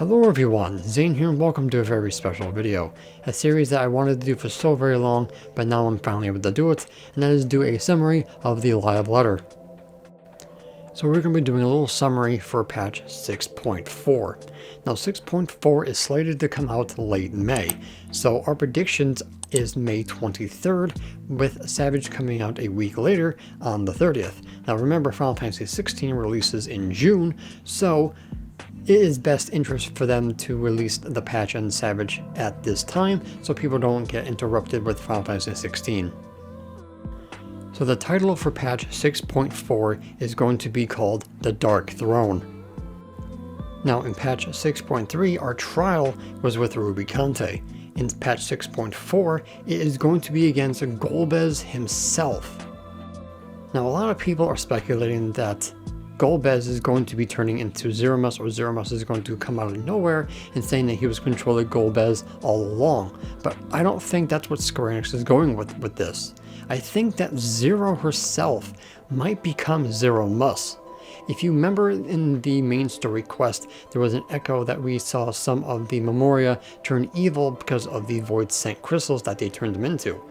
Hello everyone, Zane here and welcome to a very special video. A series that I wanted to do for so very long, but now I'm finally able to do it, and that is do a summary of the live letter. So we're going to be doing a little summary for patch 6.4. Now 6.4 is slated to come out late May, so our predictions is May 23rd, with Savage coming out a week later on the 30th. Now remember, Final Fantasy 16 releases in June, so it is best interest for them to release the patch on Savage at this time so people don't get interrupted with Final Fantasy 16. So the title for patch 6.4 is going to be called The Dark Throne. Now in patch 6.3 our trial was with Ruby Kante. In patch 6.4 it is going to be against Golbez himself. Now a lot of people are speculating that Golbez is going to be turning into Zeromus, or Zeromus is going to come out of nowhere and saying that he was controlling Golbez all along. But I don't think that's what Square Enix is going with this. I think that Zero herself might become Zeromus. If you remember in the main story quest, there was an echo that we saw some of the Memoria turn evil because of the Void Saint crystals that they turned them into.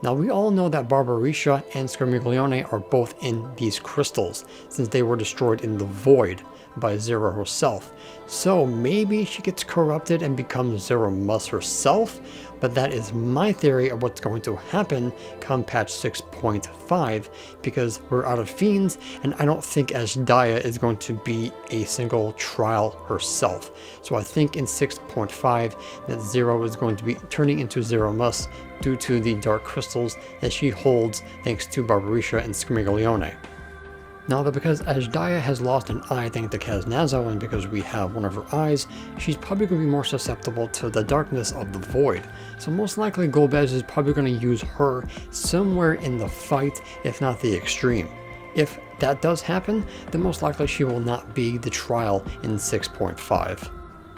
Now we all know that Barbarisha and Scarmiglione are both in these crystals, since they were destroyed in the Void by Zero herself. So maybe she gets corrupted and becomes Zeromus herself, but that is my theory of what's going to happen come patch 6.5, because we're out of fiends, and I don't think Ashdaya is going to be a single trial herself. So I think in 6.5 that Zero is going to be turning into Zeromus due to the dark crystals that she holds thanks to Barbarisha and Scarmiglione. Now that because Ashdaya has lost an eye thanks to Kaznazo, and because we have one of her eyes, she's probably going to be more susceptible to the darkness of the Void. So most likely Golbez is probably going to use her somewhere in the fight, if not the extreme. If that does happen, then most likely she will not be the trial in 6.5.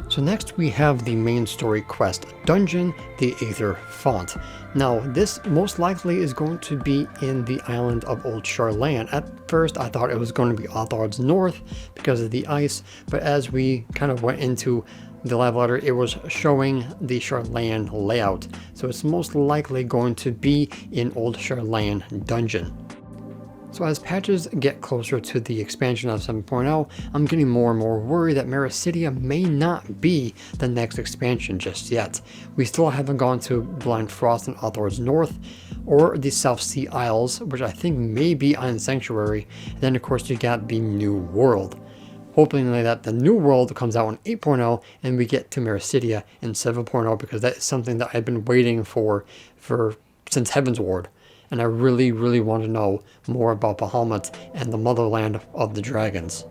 So next we have the main story quest dungeon, the Aether Font. Now this most likely is going to be in the island of Old Charlan. At first I thought it was going to be Othar's North because of the ice, but as we kind of went into the live letter, it was showing the Charlan layout. So it's most likely going to be in Old Charlan dungeon. So as patches get closer to the expansion of 7.0, I'm getting more and more worried that Mericidia may not be the next expansion just yet. We still haven't gone to Blind Frost and Othar's North, or the South Sea Isles, which I think may be on Sanctuary, and then of course you got the New World. Hoping that the New World comes out in 8.0 and we get to Mericidia in 7.0, because that is something that I've been waiting for since Heaven's Ward. And I really, really want to know more about Bahamut and the motherland of the dragons.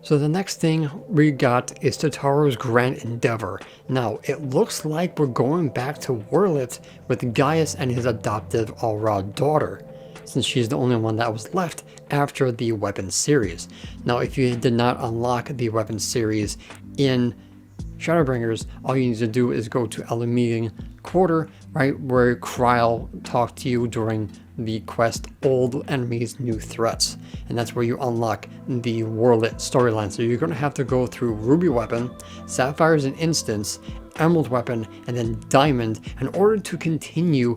So the next thing we got is Tataru's Grand Endeavor. Now, it looks like we're going back to Wurlit with Gaius and his adoptive Aura daughter, since she's the only one that was left after the weapon series. Now, if you did not unlock the weapon series in Shadowbringers, all you need to do is go to Alamean Quarter, right, where Kryl talked to you during the quest Old Enemies, New Threats, and that's where you unlock the Wurlit storyline. So you're going to have to go through Ruby Weapon, Sapphire's an Instance, Emerald Weapon, and then Diamond in order to continue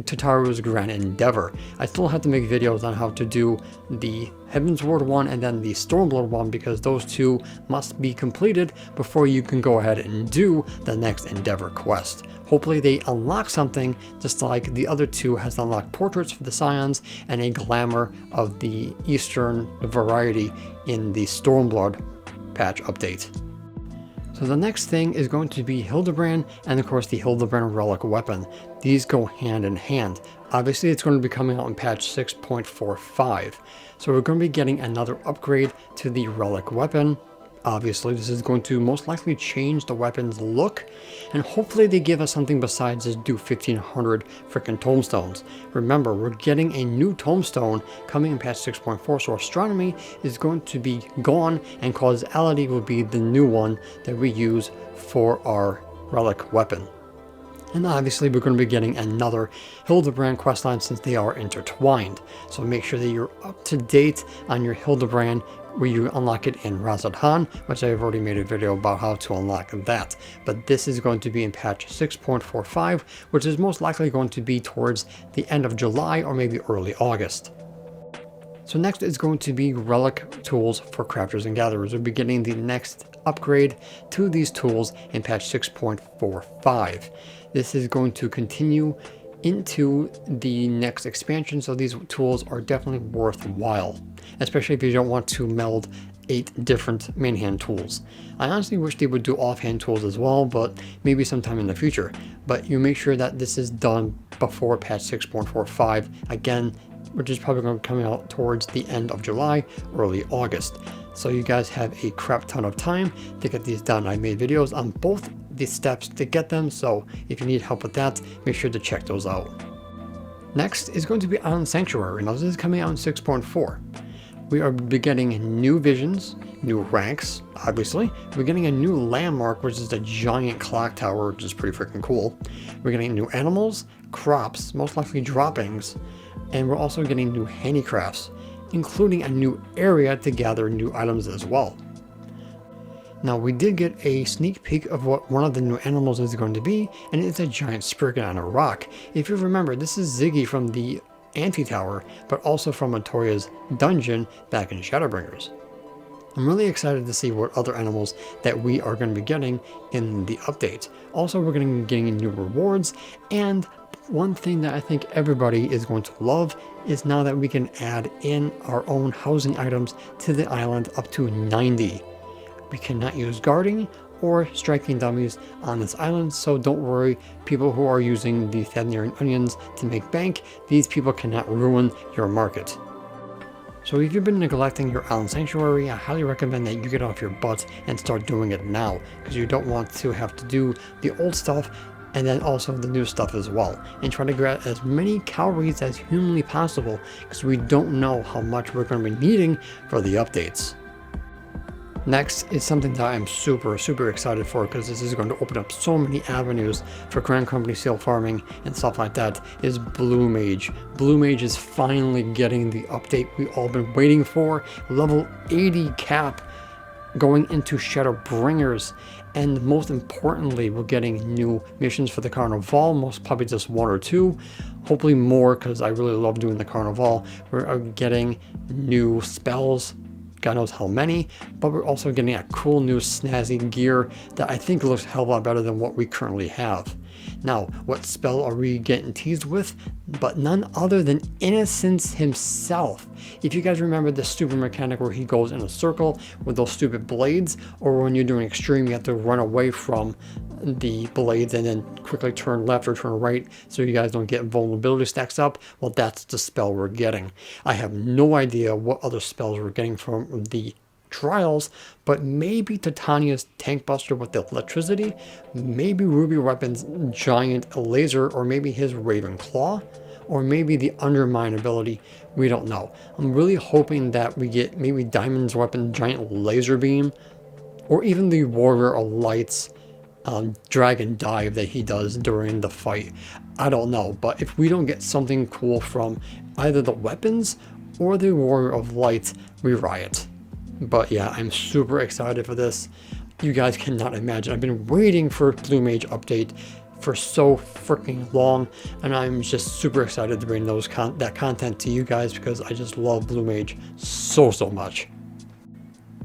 Tataru's Grand Endeavor. I still have to make videos on how to do the Heaven's Ward one and then the Stormblood one, because those two must be completed before you can go ahead and do the next Endeavor quest. Hopefully they unlock something just like the other two has unlocked portraits for the Scions and a glamour of the Eastern variety in the Stormblood patch update. So the next thing is going to be Hildebrand and of course the Hildebrand Relic Weapon. These go hand in hand. Obviously it's going to be coming out in patch 6.45. So we're going to be getting another upgrade to the Relic Weapon. Obviously this is going to most likely change the weapon's look, and hopefully they give us something besides just do 1500 freaking tomestones. Remember, we're getting a new tomestone coming in patch 6.4, so astronomy is going to be gone and causality will be the new one that we use for our relic weapon. And obviously we're going to be getting another Hildebrand questline since they are intertwined. So make sure that you're up to date on your Hildebrand where you unlock it in Razadhan, which I've already made a video about how to unlock that. But this is going to be in patch 6.45, which is most likely going to be towards the end of July or maybe early August. So next is going to be relic tools for crafters and gatherers. We'll be getting the next upgrade to these tools in patch 6.45. This is going to continue into the next expansion, so these tools are definitely worthwhile, especially if you don't want to meld 8 different main hand tools. I honestly wish they would do offhand tools as well, but maybe sometime in the future. But you make sure that this is done before patch 6.45 again, which is probably going to come out towards the end of July, early August. So you guys have a crap ton of time to get these done. I made videos on both the steps to get them, so if you need help with that, make sure to check those out. Next is going to be Island Sanctuary. Now this is coming out in 6.4. We are getting new visions, new ranks, obviously. We're getting a new landmark, which is a giant clock tower, which is pretty freaking cool. We're getting new animals, crops, most likely droppings, and we're also getting new handicrafts, including a new area to gather new items as well. Now we did get a sneak peek of what one of the new animals is going to be, and it's a giant spriggan on a rock. If you remember, this is Ziggy from the Anti-Tower, but also from Matoya's dungeon back in Shadowbringers. I'm really excited to see what other animals that we are going to be getting in the update. Also, we're going to be getting new rewards, and one thing that I think everybody is going to love is now that we can add in our own housing items to the island up to 90. We cannot use guarding or striking dummies on this island, so don't worry, people who are using the Thanirian onions to make bank, these people cannot ruin your market. So if you've been neglecting your island sanctuary, I highly recommend that you get off your butt and start doing it now, because you don't want to have to do the old stuff and then also the new stuff as well, and try to grab as many calories as humanly possible, because we don't know how much we're going to be needing for the updates. Next is something that I'm super excited for, because this is going to open up so many avenues for Grand Company seal farming and stuff like that, is Blue Mage. Blue Mage is finally getting the update we've all been waiting for. Level 80 cap going into Shadowbringers, and most importantly, we're getting new missions for the Carnival, most probably just 1 or 2, hopefully more, because I really love doing the Carnival. We're getting new spells, God knows how many, but we're also getting a cool new snazzy gear that I think looks a hell of a lot better than what we currently have. Now, what spell are we getting teased with? But none other than Innocence himself. If you guys remember the stupid mechanic where he goes in a circle with those stupid blades, or when you're doing extreme you have to run away from the blades and then quickly turn left or turn right so you guys don't get vulnerability stacks up, well, that's the spell we're getting. I have no idea what other spells we're getting from the trials, but maybe Titania's tank buster with the electricity, maybe Ruby Weapon's giant laser, or maybe his Raven Claw, or maybe the undermine ability. We don't know. I'm really hoping that we get maybe Diamond's weapon giant laser beam, or even the Warrior of Light's dragon dive that he does during the fight. I don't know, but if we don't get something cool from either the weapons or the Warrior of Light, we riot. But yeah, I'm super excited for this. You guys cannot imagine. I've been waiting for Blue Mage update for so freaking long, and I'm just super excited to bring that content to you guys, because I just love Blue Mage so much.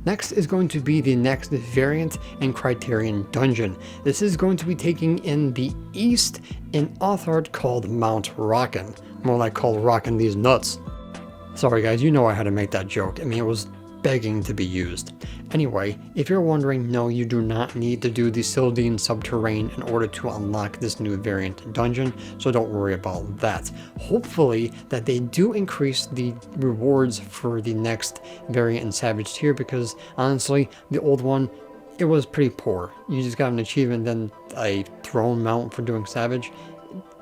Next is going to be the next variant and Criterion dungeon. This is going to be taking in the east in Authard called Mount Rockin'. More like called Rockin' These Nuts. Sorry guys, you know I had to make that joke. I mean, it was begging to be used. Anyway, if you're wondering, no, you do not need to do the Sildine subterrane in order to unlock this new variant dungeon, so don't worry about that. Hopefully that they do increase the rewards for the next variant in Savage tier, because honestly, the old one, it was pretty poor. You just got an achievement, then a throne mount for doing Savage.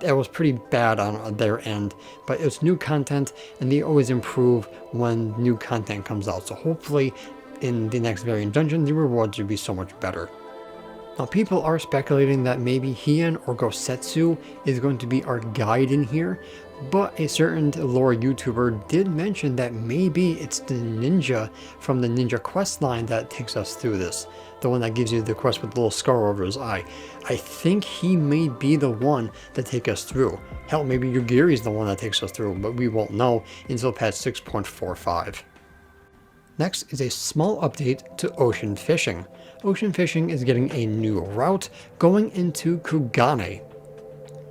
That was pretty bad on their end, but it's new content, and they always improve when new content comes out. So hopefully in the next variant dungeon, the rewards will be so much better. Now people are speculating that maybe Hien or Gosetsu is going to be our guide in here, but a certain lore YouTuber did mention that maybe it's the ninja from the Ninja Quest line that takes us through this. The one that gives you the quest with the little scar over his eye. I think he may be the one to take us through. Hell, maybe Yugiri's the one that takes us through, but we won't know until patch 6.45. Next is a small update to ocean fishing. Ocean fishing is getting a new route going into Kugane.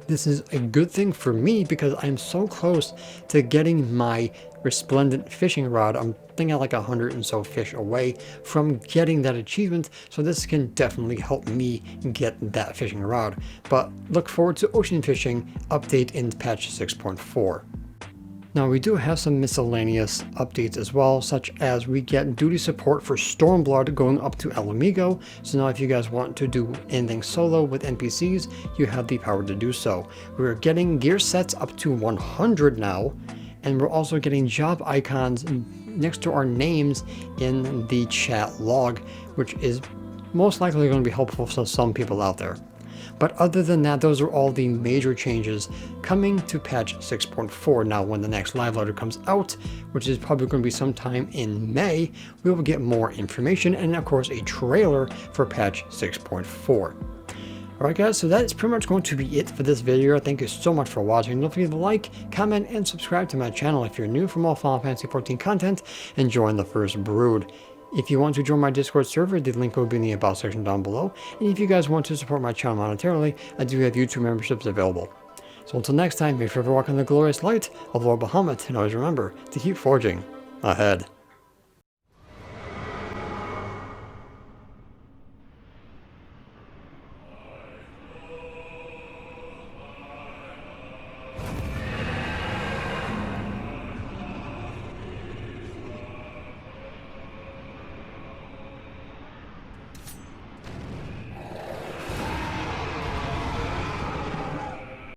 This is a good thing for me because I'm so close to getting my resplendent fishing rod. I'm thinking like 100 and so fish away from getting that achievement, so this can definitely help me get that fishing rod. But look forward to ocean fishing update in patch 6.4. Now we do have some miscellaneous updates as well, such as we get duty support for Stormblood going up to El Amigo, so now if you guys want to do anything solo with NPCs, you have the power to do so. We're getting gear sets up to 100 now, and we're also getting job icons next to our names in the chat log, which is most likely going to be helpful for some people out there. But other than that, those are all the major changes coming to patch 6.4. Now, when the next live letter comes out, which is probably going to be sometime in May, we will get more information and, of course, a trailer for patch 6.4. Alright guys, so that is pretty much going to be it for this video. Thank you so much for watching. Don't forget to like, comment, and subscribe to my channel if you're new for more Final Fantasy XIV content and join the First Brood. If you want to join my Discord server, the link will be in the About section down below. And if you guys want to support my channel monetarily, I do have YouTube memberships available. So until next time, make sure to walk in the glorious light of Lord Bahamut, and always remember to keep forging ahead.